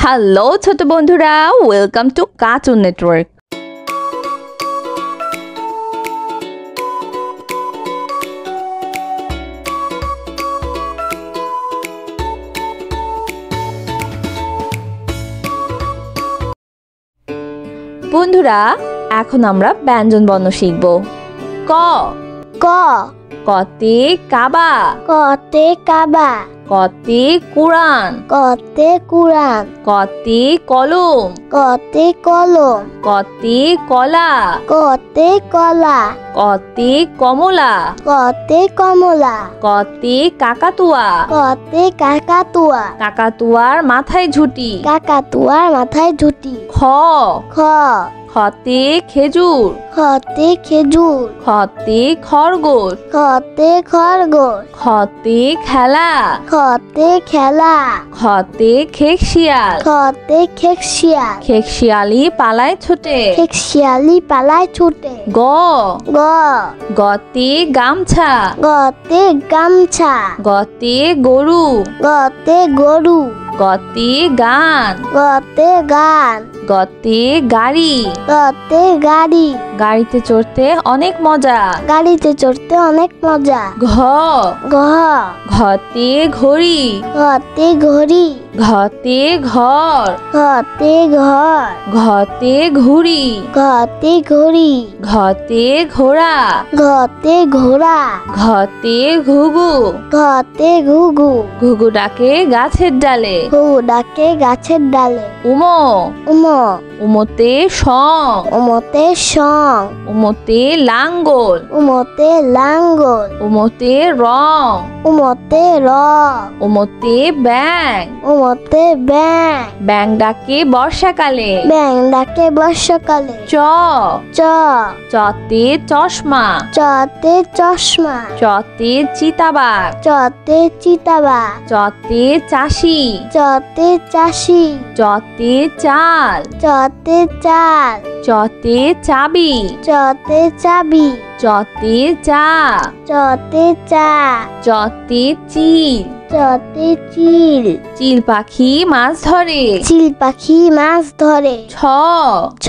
Hello ছোট বন্ধুরা, welcome to cartoon network. বন্ধুরা, এখন আমরা ব্যঞ্জন বর্ণ শিখব। ক ক কতে কাবা, কতে কাবা, কতে কুরআন, কতে কুরআন, কতে কলম, কতে কলম, কতে কলা, কতে কলা, কতে কমলা, কতে কমলা, কতে কাকাতুয়া, কতে কাকাতুয়া, কাকাতুয়ার মাথায় ঝুঁটি। কাকাতুয়ার মাথায় ঝুঁটি। খ খ খতে খেজুর, খতে খেজুর, খতে খরগোশ, খতে খরগোশ, খতে খেলা, খতে খেলা, খতে খেকশিয়াল, খতে খেকশিয়াল, খেকশিয়ালি পালায় ছোটে। খেকশিয়ালি পালায় ছুটে। গ গ গতে গামছা, গতে গামছা, গতে গরু, গতে গরু, গতে গান, গতে গান, গতে গাড়ি। গতে গাড়ি, গাড়িতে চড়তে অনেক মজা। গাড়িতে চড়তে অনেক মজা। ঘ ঘ ঘতে ঘড়ি, ঘতে ঘড়ি, ঘতে ঘর, ঘতে ঘর, ঘতে ঘুড়ি, ঘতে ঘড়ি, ঘতে ঘোড়া, ঘতে ঘোড়া, ঘতে ঘুঘু, ঘতে ঘুঘু, ঘুঘু ডাকে গাছের ডালে। ঘুঘু ডাকে গাছের ডালে। উমো উম উমোতে সং, উমতে সং, উমোতে লাঙ্গল, উমতে লাঙ্গল, উমোতে রং, উমতে রং, উমোতে ব্যাং, উমতে ব্যাং, ব্যাং ডাকে বর্ষাকালে। ব্যাং ডাকে বর্ষাকালে। চ চ চতে চশমা, চতে চশমা, চতে চিতাবাঘ, চতে চিতাবাঘ, চতে চাষি, চতে চাষি, চতে চাল, চতে চাল, চতে চাবি, চতে চাবি, চতে চা, চতে চা, চতে চিল, চতে চিল, চিল পাখি মাছ ধরে। চিল পাখি মাছ ধরে। ছ ছ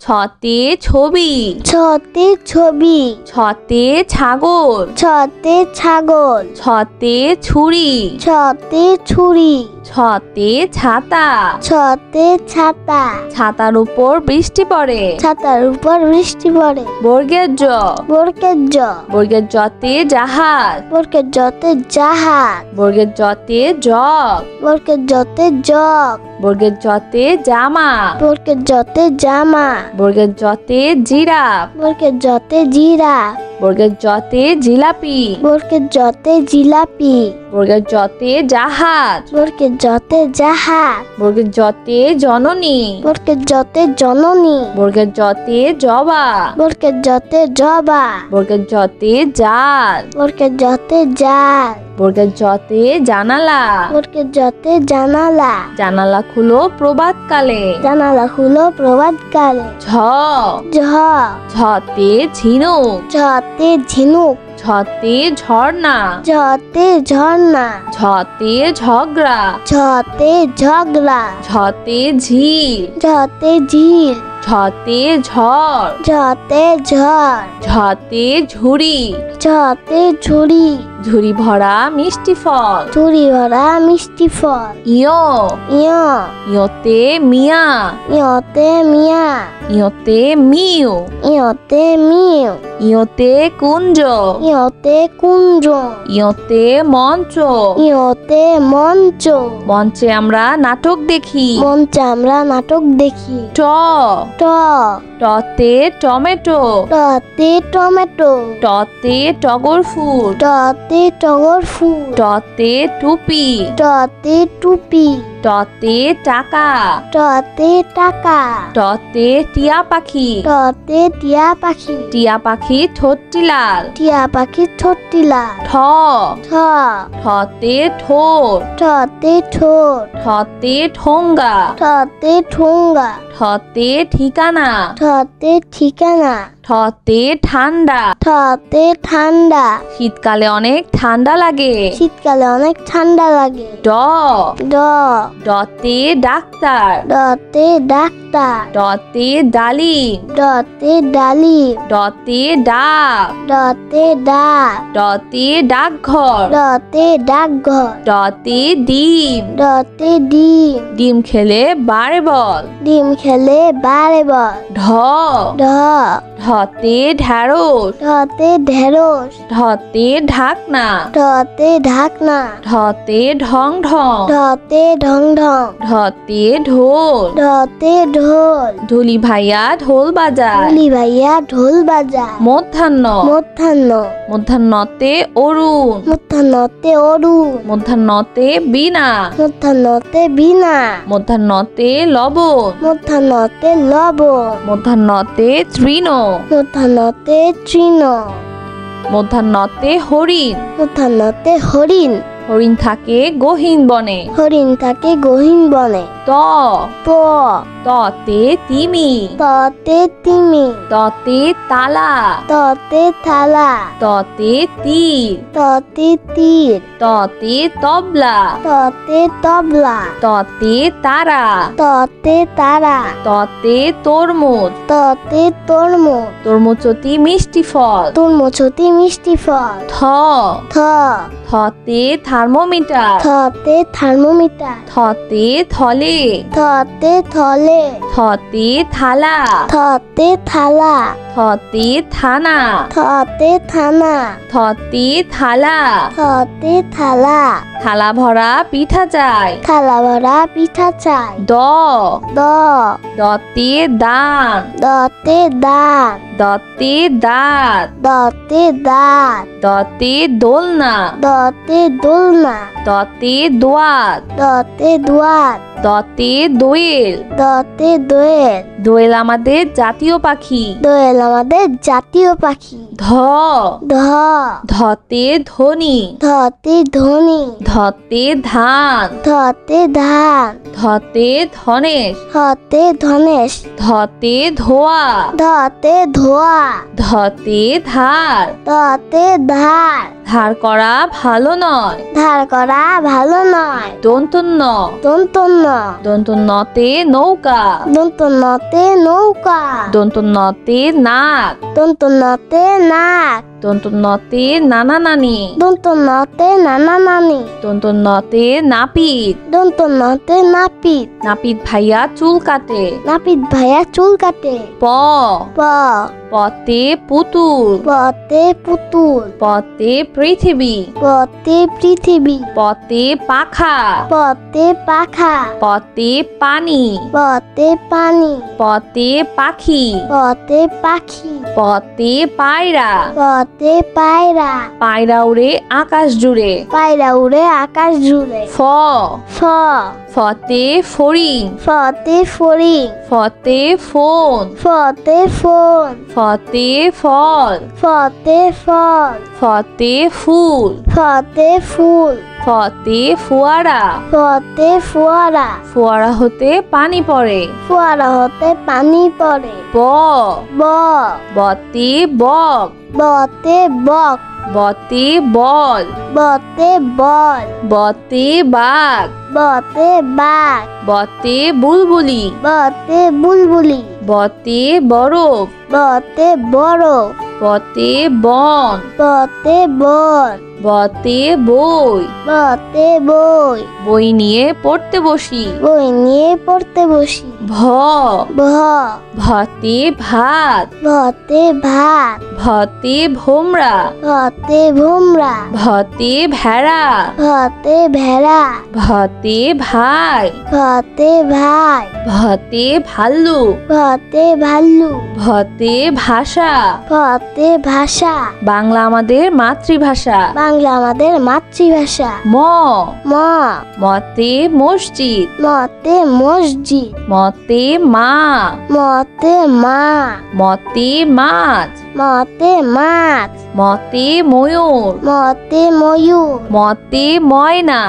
ছতে ছবি, ছতে ছবি, ছতে ছাগল, ছতে ছাগল, ছতে ছুরি, ছতে ছুরি, ছতে ছাতা, ছতে ছাতা, ছাতার উপর বৃষ্টি পড়ে। ছাতার উপর বৃষ্টি পড়ে। বর্গের জ বর্গের জ বর্গের জতে জাহাজ, বর্গের জতে জাহাজ, বর্গের জতে জগ, বর্গের জতে জগ, বর্গের জতে জামা, বর্গের জতে জামা, বর্গের জতে জিরাফ, বর্গের জতে জিরাফ, বর্গের জতে জিলাপি, বর্গের জতে জিলাপি, বর্গের জতে জাহাজ, বর্গের জতে জাহাজ, বর্গের জতে জননী, বর্গের জতে জননী, বর্গের জতে জবা, বর্গের জতে জবা, বর্গের জতে জাল, বর্গের জতে জাল, বর্গের জতে জানালা, বর্গের জতে জানালা, জানালা খুলো প্রভাতকালে। জানালা খুলো প্রভাতকালে। ঝ ঝ ঝতে ঝিনুক, ঝতে ঝিনুক, ঝতে ঝর্ণা, ঝতে ঝর্ণা, ঝতে ঝগড়া, ঝতে ঝগড়া, ঝতে ঝিল, ঝতে ঝিল, ঝতে ঝড়, ঝতে ঝড়, ঝতে ঝুড়ি, ঝতে ঝুড়ি, ঝুড়ি ভরা মিষ্টি ফল। ঝুড়ি ভরা মিষ্টি ফল। ইয় ইয় ইয়তে মিয়া, ইয়তে মিয়া, ইয়তে মিউ, ইয়তে মিউ, ইয়তে কুঞ্জ, ইয়তে কুঞ্জ, ইয়তে মঞ্চ, ইয়তে মঞ্চ, মঞ্চে আমরা নাটক দেখি। মঞ্চে আমরা নাটক দেখি। ট ট টতে টমেটো, টতে টমেটো, টতে টগর ফুল, টতে টগর ফুল, টতে টুপি, টতে টুপি, টতে টাকা, টতে টাকা, টতে টিয়া পাখি, টতে টিয়া পাখি, টিয়া পাখি ঠোঁটটি লাল। টিয়া পাখির ঠোঁটটি লাল। ঠ ঠ ঠতে ঠোঁট, ঠতে ঠোঁট, ঠতে ঠোঙ্গা, ঠতে ঠোঙ্গা, ঠ ঠতে ঠিকানা ঠতে ঠিকানা ঠতে ঠান্ডা ঠতে ঠান্ডা শীতকালে অনেক ঠান্ডা লাগে শীতকালে অনেক ঠান্ডা লাগে ড ড ডতে ডাক্তার ডতে ডাক্তার ডতে ডালিম ডতে ডালিম ডতে ডাক ডতে ডাক ডতে ডাকঘর ডতে ডাকঘর ডতে ডিম ডতে ডিম ডিম খেলে বারে বল ডিম খেলে বারে বল ঢ ঢ ঢতে ঢ্যাঁড়স ঢতে ঢেঁড়স ঢতে ঢাকনা ঢতে ঢাকনা ঢতে ঢং ঢং ঢতে ঢং ঢং ঢতে ঢোল ঢতে ঢোল ঢুলি ভাইয়া ঢোল বাজায় ঢুলি ভাইয়া ঢোল বাজায় মধ্যাহ্ন মধ্যাহ্ন মধ্যাহ্নতে অরুণ মধ্যাহ্নতে অরুণ মধ্যাহ্নতে বীণা মধ্যাহ্নতে বীণা মধ্যাহ্নতে লবণ মধ্যাহ্নতে লবণ মধ্যাহ্নতে তৃণ মধ্যাহ্নতে তৃণ মধ্যাহ্নতে হরিণ মধ্যাহ্নতে হরিণ হরিণ থাকে গহীন বনে হরিণ থাকে গহীন বনে ত ত ততে তিমি ততে তিমি ততে তালা ততে থালা ততে তীর ততে তীর ততে তবলা ততে তবলা ততে তারা ততে তারা ততে তরমুজ ততে তরমুজ তরমুজটি মিষ্টি ফল তরমুজটি মিষ্টি ফল থ থ থতে থার্মোমিটার থতে থার্মোমিটার থতে থলে থতে থলে থতে থালা থতে থালা থতে থানা থতে থানা থতে থালা থতে থালা থালা ভরা পিঠা চাই থালা ভরা পিঠা চাই দ দ দতে দান দতে দান দতে দাঁত দতে দাঁত দতে দোলনা দতে দোলনা দতে দোয়াত দতে দুয়াত দতে দোয়েল দতে দোয়েল দোয়েল আমাদের জাতীয় পাখি দোয়েল আমাদের জাতীয় পাখি ধ ধ ধতে ধনী ধতে ধনী ধতে ধান ধতে ধান ধতে ধনেশ ধতে ধনেশ ধতে ধোয়া ধতে ধোয়া ধতে ধার ধতে ধার ধার করা ভালো নয় ধার করা ভালো নয় দন্তন্য দন্তন্য দন্তন্যতে নৌকা দন্তন্যতে নৌকা দন্তন্যতে নাক দন্তন্যতে নাক দন্তন্যতে নানা নানি দন্তন্যতে নানা নানি দন্তন্যতে নাপিত দন্তন্যতে নাপিত নাপিত ভাইয়া চুল কাটে নাপিত ভাইয়া চুল কাটে প প পতে পুতুল পতে পুতুল পতে পৃথিবী পতে পৃথিবী পতে পাখা পতে পাখা পতে পানি পতে পানি পতে পাখি পতে পাখি পতে পায়রা পতে পায়রা পায়রা উড়ে আকাশ জুড়ে পায়রা উড়ে আকাশ জুড়ে ফ ফ ফতে ফড়িং ফতে ফড়িং ফতে ফোন ফতে ফোন ফতে ফল ফতে ফল ফতে ফুল ফতে ফুল ফতে ফোয়ারা ফতে ফোয়ারা ফোয়ারা হতে পানি পড়ে ফোয়ারা হতে পানি পড়ে ব ব বতে বক বতে বক বতে বল বতে বল বতে বাঘ বতে বাঘ বতে বুলবুলি বতে বুলবুলি বতে বরফ বতে বরফ বতে বন বতে বন বতে বই বতে বই বই নিয়ে পড়তে বসি বই নিয়ে পড়তে বসি ভ ভ ভতে ভাত ভতে ভাত ভতে ভোমরা ভতে ভোমরা ভতে ভেড়া ভতে ভেড়া ভতে ভাই ভতে ভাই ভতে ভাল্লু ভতে ভাল্লু ভতে ভাষা ভতে ভাষা বাংলা আমাদের মাতৃভাষা বাংলা আমাদের মাতৃভাষা ম ম মতে মসজিদ মতে মসজিদ মতে মা মতে মা মতে মাছ মতে মাছ মতে ময়ূর মতে ময়ূর মতে ময়না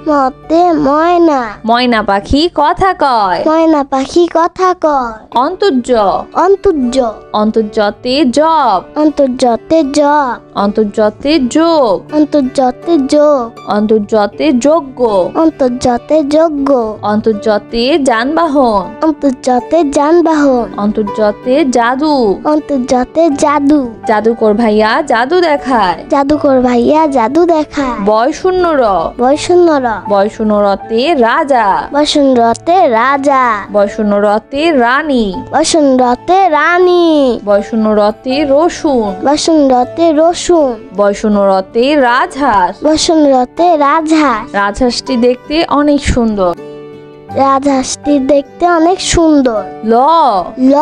মতে ময়না। ময়না পাখি কথা কয়। ময়না পাখি কথা কয়। অন্তর্য অন্তর্য অন্তর্যতে জব। অন্তর্যতে জব। অন্তর্যতে যোগ। অন্তর্যতে যোগ। অন্তর্যতে যজ্ঞ। অন্তর্যতে যজ্ঞ। অন্তর্যতে যানবাহন। অন্তর্যতে যানবাহন। অন্তর্যতে জাদু। অন্তর্যতে জাদু। জাদুকর ভাইয়া জাদু দেখায়। জাদুকর ভাইয়া জাদু দেখায়। বয়শূন্য র। বয়সুন্দর বয়শূন্য রতে রাজা। বসুন্ধরতে রাজা। বয়শূন্য রতে রানী। বসুন্ধরতে রানী। বয়শূন্য রতে রসুন। বসুন্ধরতে রসুন। বয়শূন্য রতে রাজহাঁস। বসুন্ধরতে রাজহাঁস। রাজহাঁসটি দেখতে অনেক সুন্দর। রাজহাঁসটি দেখতে অনেক সুন্দর। ল ল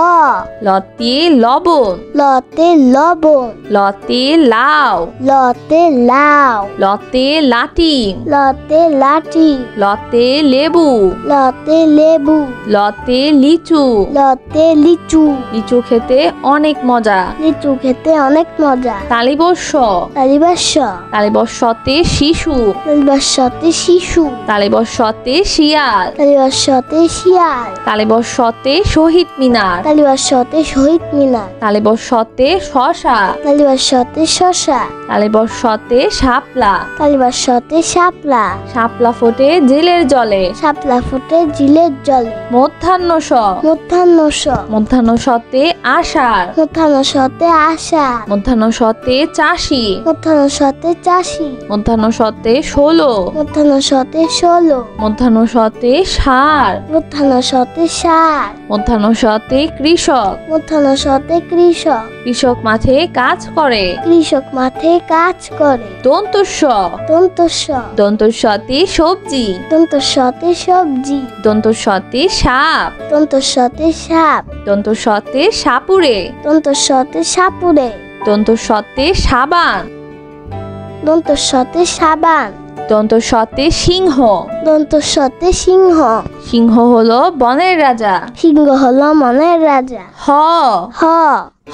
লতে লবণ। লতে লবণ। লতে লাউ। লতে লাউ। লতে লাটিম। লতে লাঠি। লতে লেবু। লতে লেবু। লতে লিচু। লতে লিচু। লিচু খেতে অনেক মজা। লিচু খেতে অনেক মজা। তালিবস্য। তালিবাস্য। তালিবস্যতে শিশু। তালিবাস্যতে শিশু। তালিবস্যতে শিয়াল। তালিবাস্যতে শিয়াল। তালিবস্যতে শহীদ মিনার। তালিবাস্যতে শহীদ মিনার। তালিবস্যতে শশা। তালিবাস্যতে শশা। তালিবস্যতে শাপলা। তালিবাস্যতে শাপলা। শাপলা ফোটে জেলের জলে। শাপলা ফুটে জিলের জলে। মধ্যাহ্ন স। মধ্যাহ্ন স। মধ্যাহ্ন সতে আষাঢ়। মধ্যাহ্ন সতে আষাঢ়। মধ্যাহ্ন সতে চাষি। মধ্যাহ্ন সতে চাষি। মধ্যাহ্ন সতে 16। মধ্যাহ্ন সতে 16। মধ্যাহ্ন সতে ষাঁড়। মধ্যাহ্ন সতে ষাঁড়। মধ্যাহ্ন সতে কৃষক। মধ্যাহ্ন সতে কৃষক। কৃষক মাঠে কাজ করে। কৃষক মাঠে কাজ করে। দন্তস্ব। দন্তস্ব। দন্তস্বতে সবজি। দন্তস্বতে সবজি। দন্তস্বতে সাপ। দন্তস্বতে সাপ। দন্তস্বতে সাপুরে। দন্তস্বতে সাপুরে। দন্তস্বতে সাবান। দন্তস্বতে সাবান। দন্তস্বতে সিংহ। দন্তস্বতে সিংহ। সিংহ হলো বনের রাজা। সিংহ হলো মনের রাজা। হ হ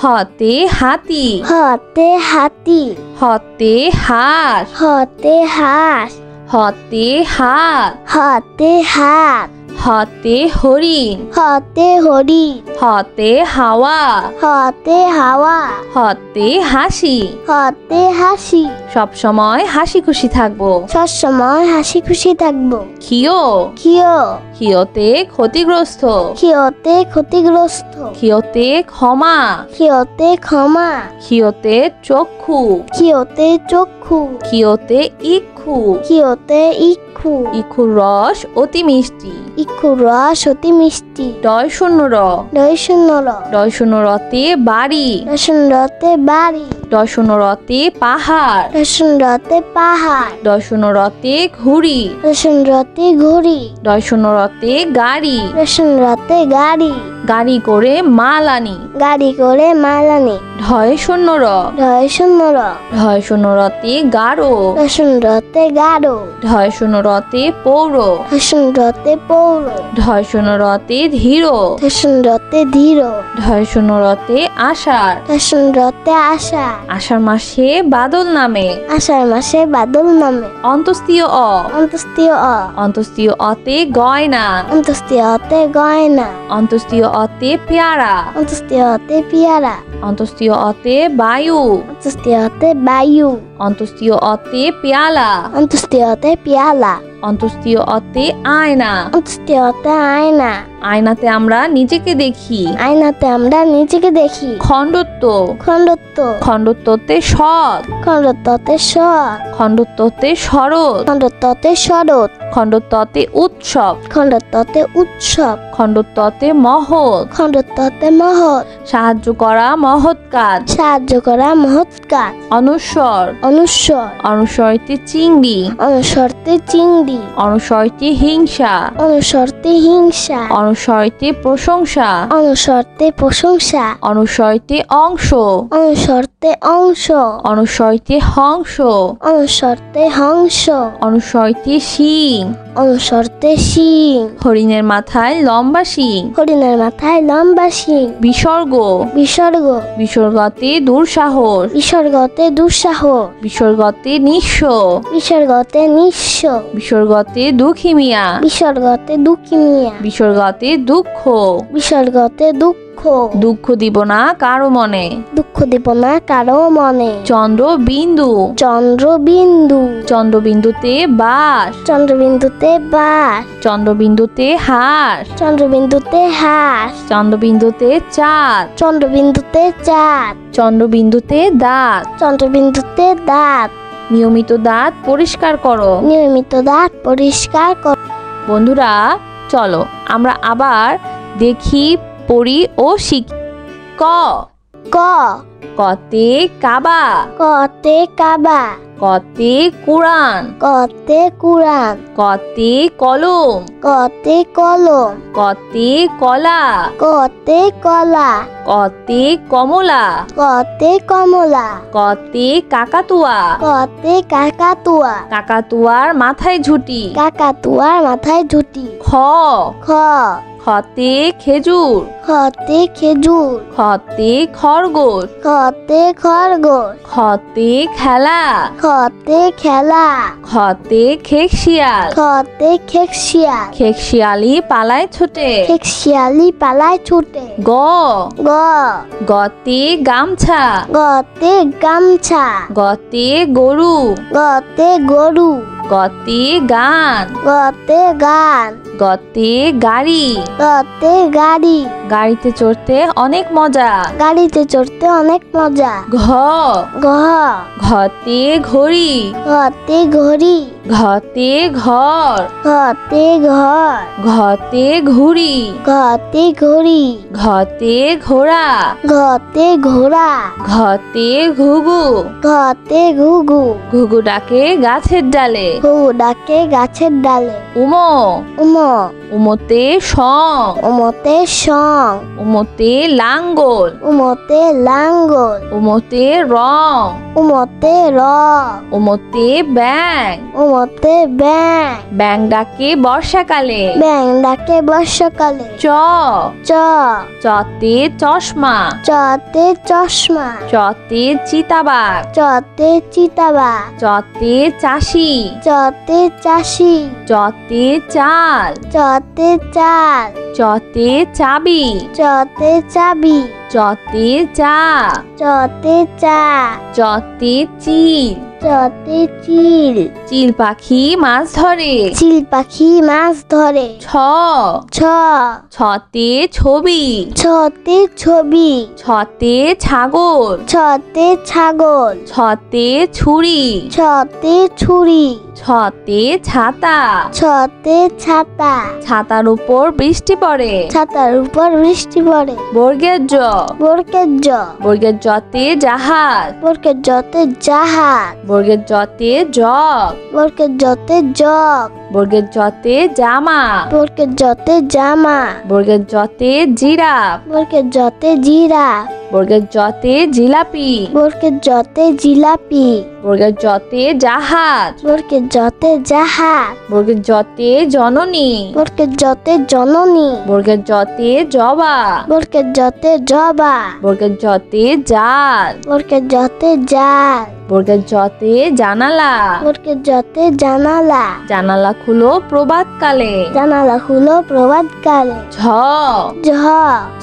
হতে হাতি। হতে হাতি। হতে হাঁস। হতে হাঁস। হতে হাত। হতে হাত। হতে হরিণ। হতে হরিণ। হতে হাওয়া। হতে হাওয়া। হতে হাসি। হতে হাসি। সব সময় হাসি খুশি থাকবো। সবসময় হাসি খুশি থাকবো। খিও। খিও। খিওতে ক্ষতিগ্রস্ত। খিওতে ক্ষতিগ্রস্ত। খিওতে ক্ষমা। খিওতে ক্ষমা। খিওতে চক্ষু। খিওতে চক্ষু। খিওতে ইক্ষু। খিওতে ইক্ষু। ইক্ষুর রস অতি মিষ্টি। ইক্ষুর রস অতি মিষ্টি। ডয় শূন্য র। ডয় শূন্য র। ডয় শূন্য রতে বাড়ি। রসুন রতে বাড়ি। ডয় শূন্য রতে পাহাড়। রসুন রতে পাহাড়। ডয় শূন্য রতে ঘুড়ি। রসুন রতে ঘুড়ি। ডয় শূন্য রতে গাড়ি। রসুন রতে গাড়ি। গাড়ি করে মাল আনি। গাড়ি করে মাল আনি। ঢয় শূন্য র। ঢয় শূন্য র। ঢয় শূন্য রতে গাঢ়। রসুন রতে গাঢ়। ঢয় শূন্য রতে পৌর। রসুন রতে পৌর। ঢয় শূন্য রতে ধীর। রসুন রতে ধীর। ঢয় শূন্য রতে আষাঢ়। রসুন রতে আষাঢ়। আষাঢ় মাসে বাদল নামে। আষাঢ় মাসে বাদল নামে। অন্তস্তীয় অ। অন্তস্তীয় অ। অন্তস্তীয় অতে গয়না। অন্তস্তীয় অতে গয়না। অন্তস্তীয় অতে পেয়ারা। অন্তস্তীয় অতে পেয়ারা। অন্তস্তীয় অতে বায়ু। অন্তস্তীয় অতে বায়ু। অন্তস্তীয় অতে পেয়ালা। অন্তস্তীয় অতে পেয়ালা। অন্তস্তীয় অতে আয়না। অন্তস্তীয় অতে আয়না। আয়নাতে আমরা নিজেকে দেখি। আয়নাতে আমরা নিজেকে দেখি। খণ্ডত্ব। খণ্ডত্ব। খণ্ডত্বতে সৎ। খণ্ডত্বতে সৎ। খণ্ডত্বতে শরৎ। খণ্ডত্বতে শরৎ। খণ্ডত্বতে উৎসব। খণ্ডত্বতে উৎসব। খণ্ডত্বতে মহৎ। খণ্ডত্বতে মহৎ। সাহায্য করা মহৎ কাজ। সাহায্য করা মহৎ কাজ। অনুস্বর। অনুস্বর। অনুস্বরতে চিংড়ি। অনুস্বরতে চিংড়ি। অনুস্বরতে হিংসা। অনুস্বরতে হিংসা। অনুস্বরতে প্রশংসা। অনুস্বরতে প্রশংসা। অনুস্বরতে অংশ। অনুস্বরতে অনুস্বরতে অংশ অনুস্বরতে হংস অনুস্বরতে হংস অনুস্বরতে শিং অনুস্বরতে শিং হরিণের মাথায় লম্বা শিং হরিণের মাথায় লম্বা শিং বিসর্গ বিসর্গ বিসর্গতে দুঃসাহস বিসর্গতে দুঃসাহস বিসর্গতে নিঃস্ব বিসর্গতে নিঃস্ব বিসর্গতে দুঃখী মিয়া বিসর্গতে দুঃখী মিয়া বিসর্গতে দুঃখ বিসর্গতে দুঃখ দুঃখ দিব না কারো মনে দুঃখ দিব না কারো মনে চন্দ্র বিন্দু চন্দ্রবিন্দু চন্দ্রবিন্দুতে বাস চন্দ্রবিন্দুতে বাস চন্দ্রবিন্দুতে হাস চন্দ্রবিন্দুতে হাঁস চন্দ্রবিন্দুতে চাঁদ চন্দ্রবিন্দুতে চাঁদ চন্দ্রবিন্দুতে দাঁত চন্দ্রবিন্দুতে দাঁত নিয়মিত দাঁত পরিষ্কার করো নিয়মিত দাঁত পরিষ্কার কর। বন্ধুরা চলো আমরা আবার দেখি পড়ি ও শিখি ক ক কতে কাবা কতে কাবা কতে কুরআন কতে কুরআন কতে কলম কতে কলম কতে কলা কতে কলা কতে কমলা কতে কমলা কতে কাকাতুয়া কতে কাকাতুয়া কাকাতুয়ার মাথায় ঝুটি কাকাতুয়ার মাথায় ঝুটি খ খ খতে খেজুর খতে খেজুর খতে খরগোশ খতে খরগোশ খতে খেলা খতে খেলা খতে খেকশিয়াল খতে খেকশিয়াল খেকশিয়ালি পালায় ছোটে খেকশিয়ালি পালায় ছুটে গ গ গতে গামছা গতে গামছা গতে গরু গতে গরু গতে গান গতে গান গতে গাড়ি গতে গাড়ি গাড়িতে চড়তে অনেক মজা গাড়িতে চড়তে অনেক মজা ঘ ঘ ঘতে ঘড়ি ঘতে ঘড়ি ঘতে ঘর ঘতে ঘর ঘতে ঘুড়ি ঘতে ঘড়ি ঘতে ঘোড়া ঘতে ঘোড়া ঘতে ঘুঘু ঘতে ঘুঘু ঘুঘু ডাকে গাছের ডালে ঘুঘু ডাকে গাছের ডালে উমো উম উমতে সং উমতে সং উমতে লাঙ্গল উমতে লাঙ্গল উমতে রং উমতে রং উমতে ব্যাং উমতে ব্যাং ব্যাং ডাকে বর্ষাকালে ব্যাং ডাকে বর্ষাকালে চ চ চতে চশমা চতে চশমা চতে চিতাবাঘ চতে চিতাবাঘ চতে চাষি চতে চাষি চতে চাল চতে চাল চতে চাবি চতে চাবি চতে চা চতে চা চতে চিল চতে চিল চিল পাখি মাছ ধরে চিল পাখি মাছ ধরে ছ ছ ছতে ছবি ছতে ছবি ছতে ছাগল ছতে ছাগল ছতে ছুরি ছতে ছুরি ছতে ছাতা ছতে ছাতা ছাতার উপর বৃষ্টি পড়ে ছাতার উপর বৃষ্টি পড়ে বর্গের জ বর্গের জ বর্গের জতে জাহাজ বর্গের জতে জাহাজ বর্গের জতে জগ বর্গের জতে জগ বর্গের জতে জামা বর্গের জতে জামা বর্গের জতে জিরাফ বর্গের জতে জিরাফ বর্গের জতে জিলাপি বর্গের জতে জিলাপি বর্গের জতে জাহাজ বর্গের জতে জাহাজ বর্গের জতে জননী বর্গের জতে জননী বর্গের জতে জবা বর্গের জতে জবা বর্গের জতে জাল বর্গের জতে জাল বর্গের জতে জানালা বর্গের জতে জানালা জানালা খুলো প্রভাতকালে জানালা খুলো প্রভাতকালে ঝ ঝ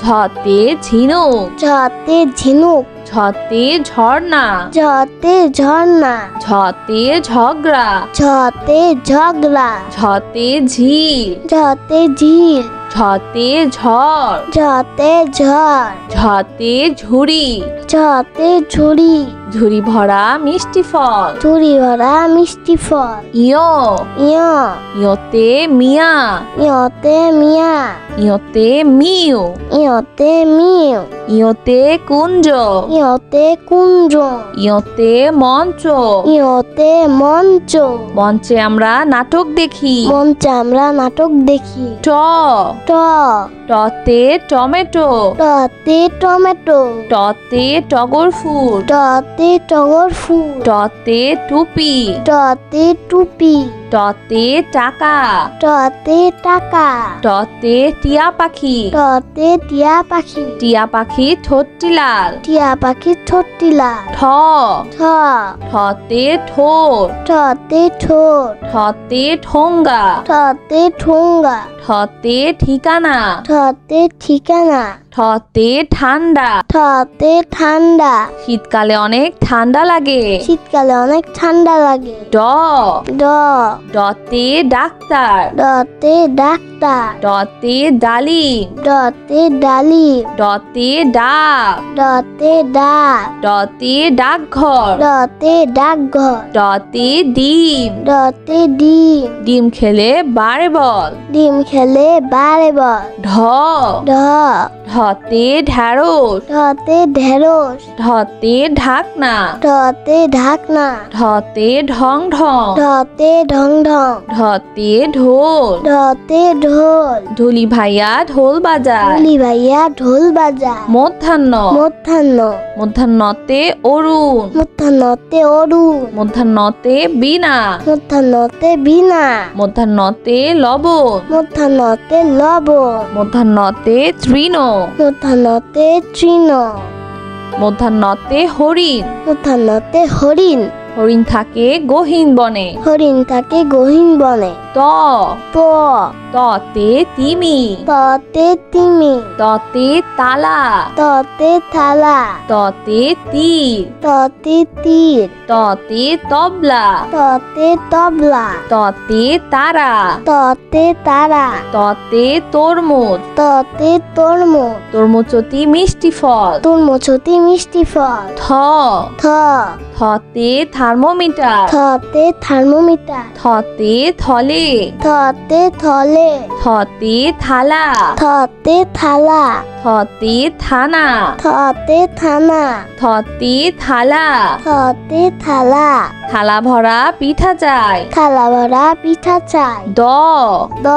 ঝতে ঝিনুক ঝতে ঝিনুক ঝতে ঝর্ণা ঝতে ঝর্ণা ঝতে ঝগড়া ঝতে ঝগড়া ঝতে ঝিল ঝতে ঝিল ঝতে ঝড় ঝতে ঝড় ঝতে ঝুড়ি ঝতে ঝুড়ি ঝুড়ি ভরা মিষ্টি ফল। ঝুড়ি ভরা মিষ্টি ফল। ইয় ইয় ইয়তে মিয়া। ইয়তে মিয়া। ইয়তে মিউ। ইয়তে মিউ। ইয়তে কুঞ্জ। ইয়তে কুঞ্জ। ইয়তে মঞ্চ। ইয়তে মঞ্চ। মঞ্চে আমরা নাটক দেখি। মঞ্চে আমরা নাটক দেখি। ট ট টতে টমেটো। টতে টমেটো। টতে টগর ফুল। টতে টগর ফুল। টতে টুপি। টতে টুপি। টতে টাকা। টতে টাকা। টতে টিয়া পাখি। টতে টিয়া পাখি। টিয়া পাখি ঠোঁটটি লাল। টিয়া পাখির ঠোঁটটি লাল। ঠ ঠ ঠতে ঠোঁট। ঠতে ঠোঁট। ঠতে ঠোঙ্গা। ঠতে ঠোঙ্গা। ঠতে ঠিকানা। ঠতে ঠিকানা। ঠতে ঠান্ডা। ঠতে ঠান্ডা। শীতকালে অনেক ঠান্ডা লাগে। শীতকালে অনেক ঠান্ডা লাগে। ড ড ডতে ডাক্তার। ডতে ডাক্তার। ডতে ডালিম। ডতে ডালিম। ডতে ডাক। ডতে ডাক। ডতে ডাকঘর। ডতে ডাকঘর। ডতে ডিম। ডতে ডিম। ডিম খেলে বারে বল। ডিম খেলে বারে বল। ঢ ঢ ঢতে ঢ্যাঁড়স। ঢতে ঢেঁড়স। ঢতে ঢাকনা। ঢতে ঢাকনা। ঢতে ঢং ঢং। ঢতে ঢং ঢং। ঢতে ঢোল। ঢতে ঢোল। ঢুলি ভাইয়া ঢোল বাজায়। ঢুলি ভাইয়া ঢোল বাজায়। মধ্যাহ্ন মধ্যাহ্ন। মধ্যাহ্নতে অরুণ। মধ্যাহ্নতে অরুণ। মধ্যাহ্নতে বীণা। মধ্যাহ্নতে বীণা। মধ্যাহ্নতে লবণ। মধ্যাহ্নতে লবণ। মধ্যাহ্নতে তৃণ। মধ্যাহ্নতে তৃণ। মধ্যাহ্নতে হরিণ। মধ্যাহ্নতে হরিণ। হরিণ থাকে গহীন বনে। হরিণ থাকে গহীন বনে। ত ত ততে তিমি। ততে তিমি। ততে তালা। ততে থালা। ততে তীর। ততে তীর। ততে তবলা। ততে তবলা। ততে তারা। ততে তারা। ততে তরমুজ। ততে তরমুজ। তরমুজটি মিষ্টি ফল। তরমুজটি মিষ্টি ফল। থ থ থতে থার্মোমিটার। থতে থার্মোমিটার। থতে থলে। থতে থলে। থতে থালা। থতে থালা। থতে থানা। থতে থানা। থতে থালা। থতে থালা। থালা ভরা পিঠা চাই। থালা ভরা পিঠা চাই। দ দ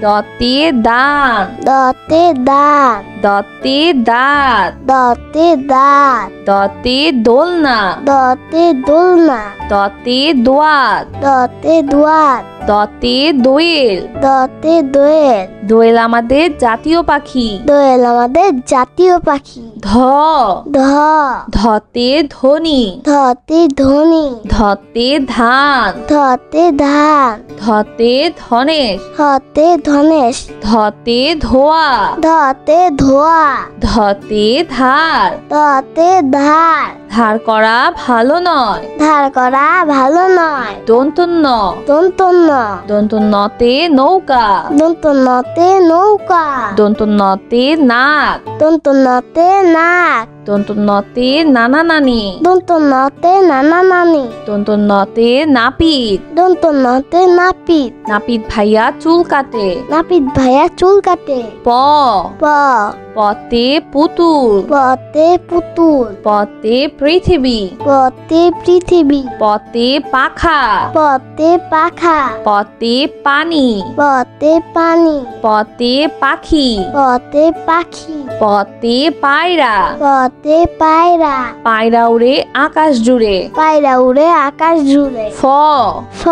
দতে দান। দতে দান। দতে দাঁত। দতে দাঁত। দতে দোলনা। দতে দোলনা। দতে দোয়াত। দতে দুয়াত। দতে দোয়েল। দতে দোয়েল। দোয়েল আমাদের জাতীয় পাখি। দোয়েল আমাদের জাতীয় পাখি। ধ ধ ধতে ধনী। ধতে ধনী। ধতে ধান। ধতে ধান। ধতে ধনেশ। ধতে ধনেশ। ধতে ধোয়া। ধতে ধোয়া। ধতে ধার। ধতে ধার। ধার করা ভালো নয়। ধার করা ভালো নয়। দন্তন্য। দন্তন্য। দন্তন্যতে নৌকা। দন্তন্যতে নৌকা। দন্তন্যতে নাক। দন্তন্যতে নাক। দন্তন্যতে নানা নানি। দন্তন্যতে নানা নানি। দন্তন্যতে নাপিত। দন্তন্যতে নাপিত। নাপিত ভাইয়া চুল কাটে। নাপিত ভাইয়া চুল কাটে। প প পতে পুতুল। পতে পুতুল। পতে পৃথিবী। পতে পৃথিবী। পতে পাখা। পতে পাখা। পতে পানি। পতে পানি। পতে পাখি। পতে পাখি। পতে পায়রা। পতে পায়রা। পায়রা উড়ে আকাশ জুড়ে। পায়রা উড়ে আকাশ জুড়ে। ফ ফ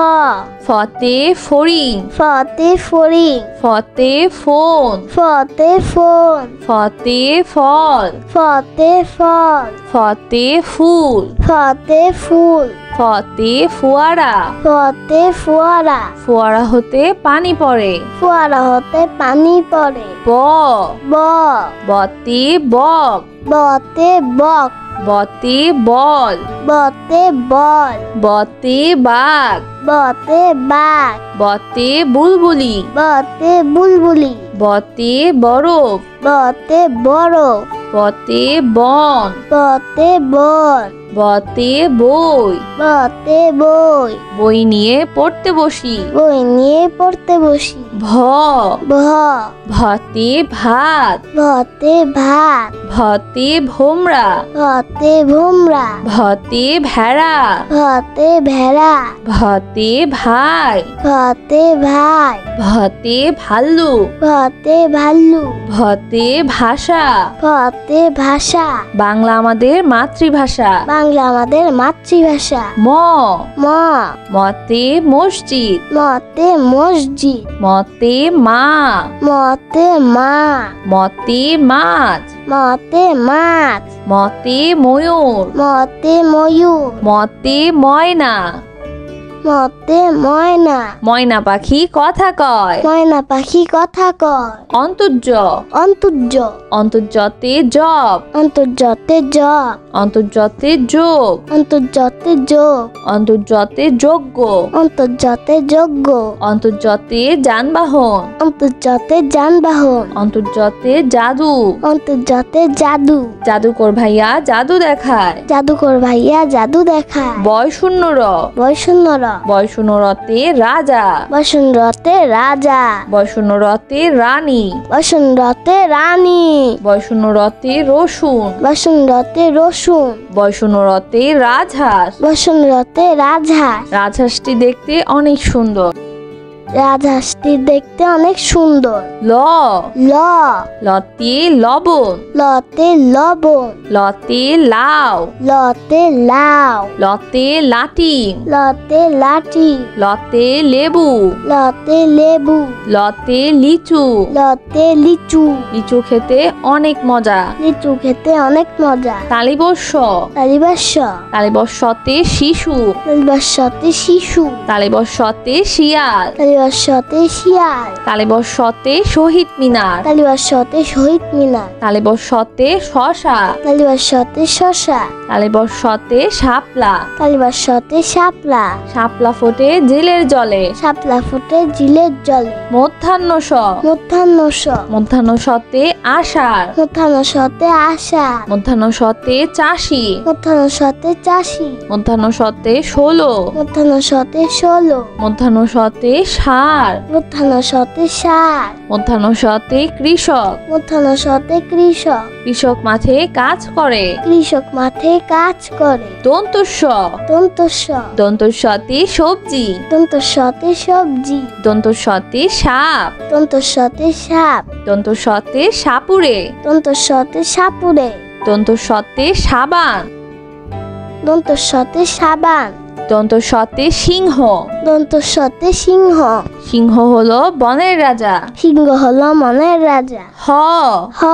ফতে ফড়িং। ফতে ফড়িং। ফতে ফোন। ফতে ফোন। ফতে ফল। ফতে ফল। ফতে ফুল। ফতে ফুল। ফতে ফোয়ারা। ফতে ফোয়ারা। ফোয়ারা হতে পানি পড়ে। ফোয়ারা হতে পানি পড়ে। ব ব বতে বক। বতে বক। বতে বল। বতে বল। বতে বাঘ। বতে বাঘ। বতে বুলবুলি। বতে বুলবুলি। বতে বরফ। বতে বরফ। বতে বন। বতে বন। বতে বই, বতে বই, বই নিয়ে পড়তে বসি। বই নিয়ে পড়তে বসি। ভ, ভ, ভতে ভাত, ভতে ভাত, ভতে ভোমরা, ভতে ভোমরা, ভতে ভেড়া, ভতে ভেড়া, ভতে ভাই, ভতে ভাই, ভতে ভাল্লুক, ভতে ভাল্লুক, ভতে ভাষা। ভতে ভাষা। বাংলা আমাদের মাতৃভাষা। বাংলা আমাদের মাতৃভাষা। ম, ম, মতে মসজিদ, মতে মসজিদ, মতে মা, মতে মা, মতে মাছ, মতে মাছ, মতে ময়ূর, মতে ময়ূর, মতে ময়না। মতে ময়না। ময়না পাখি কথা কয়। ময়না পাখি কথা কয়। অন্তর্য, অন্তর্য, অন্তর্যতে জব, অন্তর্যতে জব, অন্তর্যতে যোগ, অন্তর্যতে যোগ, অন্তর্যতে যজ্ঞ, অন্তর্যতে যজ্ঞ, অন্তর্যতে যানবাহন, অন্তর্যতে যানবাহন, অন্তর্যতে জাদু। অন্তর্যতে জাদু। জাদুকর ভাইয়া জাদু দেখায়। জাদুকর ভাইয়া জাদু দেখায়। বয় শূন্য র, বৈষণ্যর, বয় শূন্য রতে রাজা, বসন্তরতে রাজা, বয় শূন্য রতে রানী, বসন্তরতে রানী, বয় শূন্য রতে রসুন, বসন্তরতে রসুন, বয় শূন্য রতে রাজহাঁস। বসন্তরতে রাজহাঁস। রাজহাঁসটি দেখতে অনেক সুন্দর। রাজহাঁসটি দেখতে অনেক সুন্দর। ল, ল, লতে লবণ, লতে লবণ, লতে লাউ, লতে লাউ, লতে লাটিম, লতে লাঠি, লতে লেবু, লতে লেবু, লতে লিচু। লতে লিচু। লিচু খেতে অনেক মজা। লিচু খেতে অনেক মজা। তালিবস্য, তালিবাস্য, তালিবস্যতে শিশু, তালিবাস্যতে শিশু, তালিবস্যতে শিয়াল, তালিবাস্যতে শিয়াল, তালিবস্যতে শহীদ মিনার, তালিবাস্যতে শহীদ মিনার, তালিবস্যতে শশা, তালিবাস্যতে শশা, তালিবস্যতে শাপলা, তালিবাস্যতে শাপলা, শাপলা ফোটে জেলের জলে। শাপলা ফুটে জিলের জলে। মধ্যাহ্ন স, মধ্যাহ্ন স, মধ্যাহ্ন সতে আষাঢ়, মধ্যাহ্ন সতে আষাঢ়, মধ্যাহ্ন সতে চাষি, মধ্যাহ্ন সতে চাষি, মধ্যাহ্ন সতে ষোলো, মধ্যাহ্ন সতে ষোলো, মধ্যাহ্ন সতে ষাঁড়, মধ্যাহ্ন সতে ষাঁড়, মধ্যাহ্ন সতে কৃষক, মধ্যাহ্ন সতে কৃষক, কৃষক মাঠে কাজ করে। কৃষক মাঠে কাজ করে। দন্তস্ব, দন্তস্ব, দন্তস্বতে সবজি, দন্তস্বতে সবজি, দন্তস্বতে সাপ, দন্তস্বতে সাপ, দন্তস্বতে সাপুরে, দন্তস্বতে সাপুরে, দন্তস্বতে সাবান, দন্তস্বতে সাবান, দন্তস্বতে সিংহ। দন্তস্বতে সিংহ। সিংহ হলো বনের রাজা। সিংহ হলো মনের রাজা। হ, হ,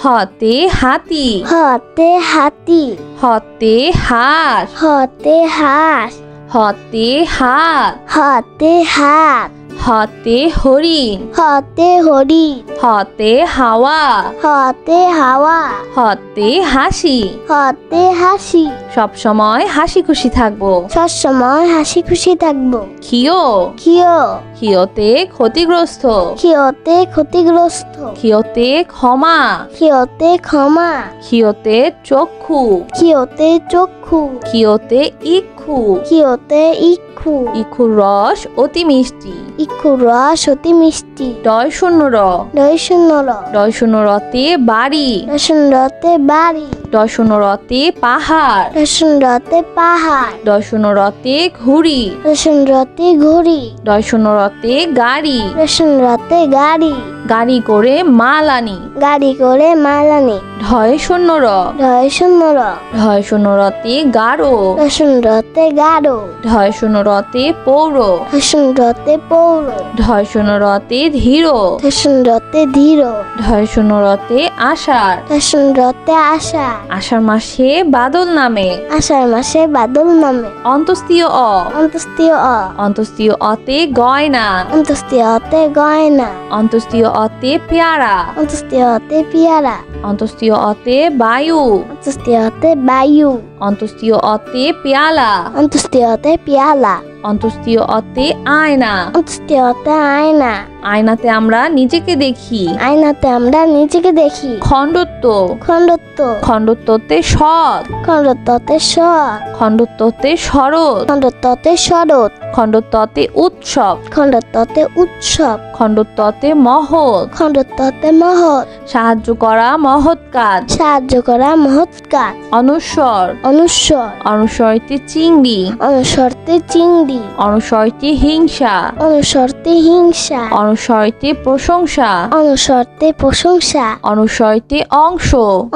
হতে হাতি, হতে হাতি, হতে হাঁস, হতে হাঁস, হতে হাত, হতে হাত, হতে হরিণ, হতে হরিণ, হতে হাওয়া, হতে হাওয়া, হতে হাসি। হতে হাসি। সব সময় হাসি খুশি থাকবো। সবসময় হাসি খুশি থাকবো। খিও, ক্ষিয়, খিওতে ক্ষতিগ্রস্ত, ক্ষিয়তে ক্ষতিগ্রস্ত, খিওতে ক্ষমা, ক্ষিয়তে ক্ষমা, খিওতে চক্ষু, ক্ষিয়তে চক্ষু, খিওতে ইক্ষু, ক্ষিয়তে ইক্ষু, ইক্ষুর রস অতি মিষ্টি। ইক্ষুর রস অতি মিষ্টি। ডয় শূন্য র, ডয় শূন্য র, ডয় শূন্য রতে বাড়ি, রসুন রতে বাড়ি, ডয় শূন্য রতে পাহাড়, রসুন রতে পাহাড়, ডয় শূন্য রতে ঘুড়ি, রসুন রতে ঘড়ি, ডয় শূন্য রতে গাড়ি, রসুন রতে গাড়ি, গাড়ি করে মাল আনি। গাড়ি করে মাল আনে। ঢয় শূন্য র, ঢয় শূন্য র, ঢয় শূন্য রতে গাঢ়, রসুন রতে গাঢ়, ঢয় শূন্য রতে পৌর, রসুন রতে পৌর, ঢয় শূন্য রতে ধীর, রসুন রতে ধীর, ঢয় শূন্য রতে আষাঢ়। রসুন রতে আষাঢ়। আষাঢ় মাসে বাদল নামে। আষাঢ় মাসে বাদল নামে। অন্তস্তীয় অ, অন্তস্তীয় অ, অন্তস্তীয় অতে গয়না, অন্তস্তীয় অতে গয়না, অন্তস্তীয় অতে পেয়ারা, অন্তস্তীয় অতে পিয়ারা, অন্তস্তীয় অতে বায়ু, অন্তস্তীয় অতে বায়ু, অন্তস্তীয় অতে পেয়ালা, অন্তস্তীয় অতে পিয়ালা। অন্তস্তীয় অতে আয়না। অন্তস্তীয় অতে আয়না। আয়নাতে আমরা নিজেকে দেখি। আয়নাতে আমরা নিজেকে দেখি। খণ্ডত্ব। খণ্ডত্ব। খণ্ডত্বতে সৎ। খণ্ডত্বতে সৎ। খণ্ডত্বতে শরৎ। খণ্ডত্বতে শরৎ। খণ্ডত্বতে উৎসব। খণ্ডত্বতে উৎসব। খণ্ডত্বতে মহৎ। খণ্ডত্বতে মহৎ। সাহায্য করা মহৎ কাজ। সাহায্য করা মহৎ কাজ। অনুস্বর। অনুস্বর। অনুস্বরতে চিংড়ি। অনুস্বরতে চিংড়ি। অনুস্বরতে হিংসা। অনুস্বরতে হিংসা। অনুস্বরতে প্রশংসা। অনুস্বরতে প্রশংসা। অনুস্বরতে অংশ।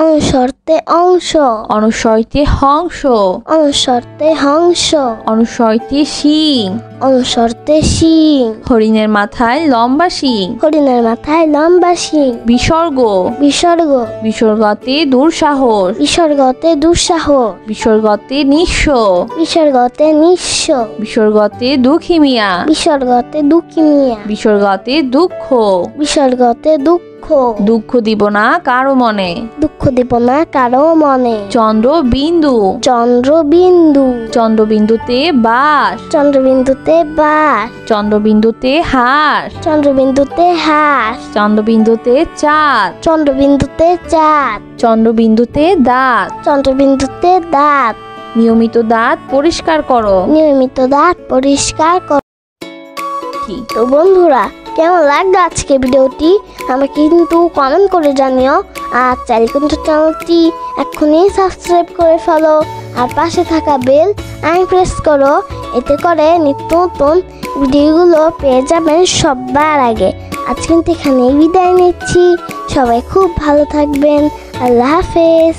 অনুস্বরতে অংশ। অনুস্বরতে হংস। অনুস্বরতে হংস। অনুস্বরতে শিং। অনুস্বরতে শিং। হরিণের মাথায় লম্বা শিং। হরিণের মাথায় লম্বা শিং। বিসর্গ। বিসর্গ। বিসর্গতে দুঃসাহস। বিসর্গতে দুঃসাহস। বিসর্গতে নিঃস্ব। বিসর্গতে নিঃস্ব। বিসর্গতে দুঃখী মিয়া। বিসর্গতে দুঃখী মিয়া। বিসর্গতে দুঃখ। বিসর্গতে দুঃখ। দুঃখ দিব না কারো মনে। দুঃখ দিব না কারো মনে। চন্দ্র বিন্দু। চন্দ্রবিন্দু। চন্দ্রবিন্দুতে বাস। চন্দ্রবিন্দুতে বাস। চন্দ্রবিন্দুতে হাঁস। চন্দ্রবিন্দুতে হাঁস। চন্দ্রবিন্দুতে চাঁদ। চন্দ্রবিন্দুতে চাঁদ। চন্দ্রবিন্দুতে দাঁত। চন্দ্রবিন্দুতে দাঁত। নিয়মিত দাঁত পরিষ্কার করো। নিয়মিত দাঁত পরিষ্কার করো। তো বন্ধুরা, কেমন লাগলো আজকে ভিডিওটি আমাকে কিন্তু কমেন্ট করে জানিও। আর চাইলে কিন্তু চ্যানেলটি এক্ষুনি সাবস্ক্রাইব করে ফেলো আর পাশে থাকা বেল আইকন প্রেস করো। এতে করে নিত্য নতুন ভিডিওগুলো পেয়ে যাবেন সবার আগে। আজ কিন্তু এখানেই বিদায় নিচ্ছি। সবাই খুব ভালো থাকবেন। আল্লাহ হাফেজ।